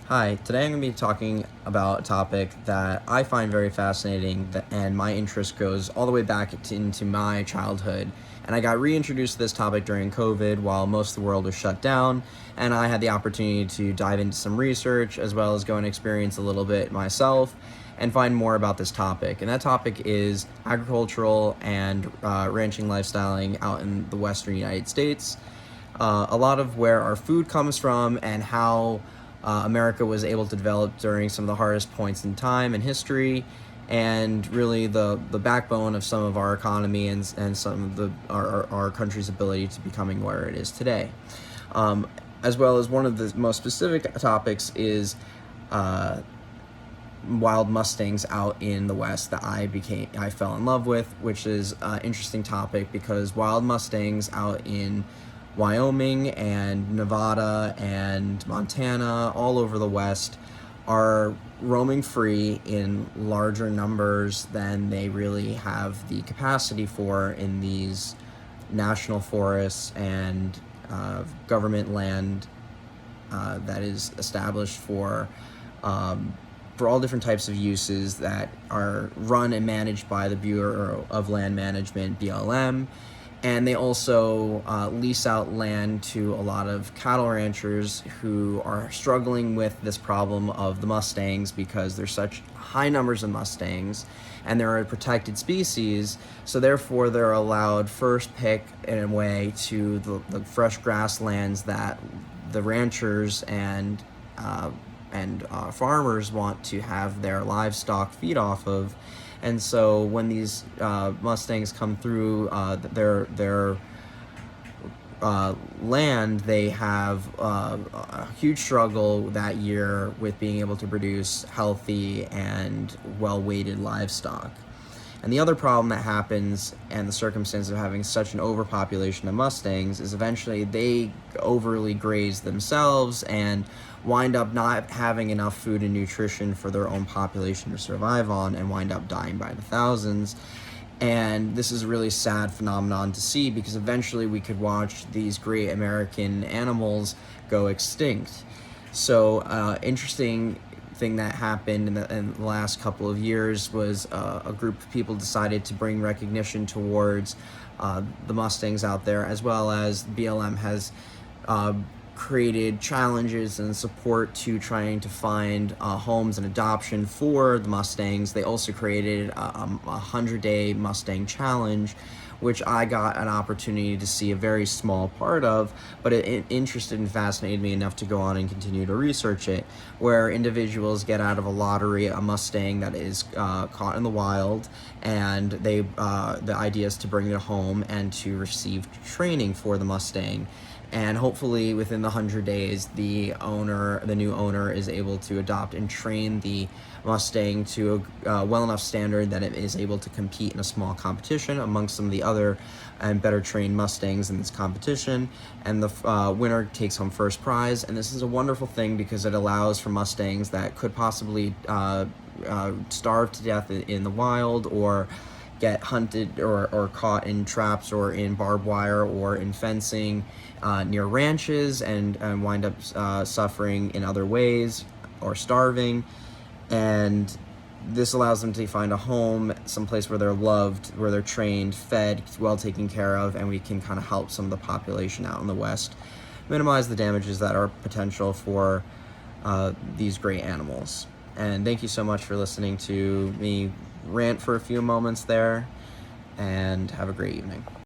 Hi, today I'm going to be talking about a topic that I find very fascinating, and my interest goes all the way back into my childhood. And I got reintroduced to this topic during COVID while most of the world was shut down, and I had the opportunity to dive into some research as well as go and experience a little bit myself and find more about this topic. And that topic is agricultural and ranching lifestyling out in the western United States. A lot of where our food comes from and how America was able to develop during some of the hardest points in time and history, and really the backbone of some of our economy and some of our country's ability to becoming where it is today. As well as one of the most specific topics is wild mustangs out in the West that I fell in love with, which is an interesting topic because wild mustangs out in Wyoming and Nevada and Montana, all over the West, are roaming free in larger numbers than they really have the capacity for in these national forests and government land that is established for all different types of uses that are run and managed by the Bureau of Land Management, BLM. And they also lease out land to a lot of cattle ranchers who are struggling with this problem of the mustangs because there's such high numbers of mustangs and they're a protected species, so therefore they're allowed first pick in a way to the fresh grasslands that the ranchers and farmers want to have their livestock feed off of. And so when these mustangs come through their land, they have a huge struggle that year with being able to produce healthy and well-weighted livestock. And the other problem that happens, and the circumstance of having such an overpopulation of mustangs, is eventually they overly graze themselves and wind up not having enough food and nutrition for their own population to survive on and wind up dying by the thousands. And this is a really sad phenomenon to see because eventually we could watch these great American animals go extinct. So interesting thing that happened in the last couple of years was a group of people decided to bring recognition towards the mustangs out there, as well as BLM has created challenges and support to trying to find homes and adoption for the mustangs. They also created a 100-day Mustang challenge, which I got an opportunity to see a very small part of, but it interested and fascinated me enough to go on and continue to research it, where individuals get out of a lottery a Mustang that is caught in the wild, and the idea is to bring it home and to receive training for the Mustang. And hopefully within the 100 days, the new owner is able to adopt and train the Mustang to a well enough standard that it is able to compete in a small competition amongst some of the other and better trained Mustangs in this competition. And the winner takes home first prize. And this is a wonderful thing because it allows for Mustangs that could possibly starve to death in the wild, or get hunted or caught in traps or in barbed wire or in fencing near ranches and wind up suffering in other ways or starving. And this allows them to find a home, someplace where they're loved, where they're trained, fed, well taken care of, and we can kind of help some of the population out in the West minimize the damages that are potential for these great animals. And thank you so much for listening to me rant for a few moments there, and have a great evening.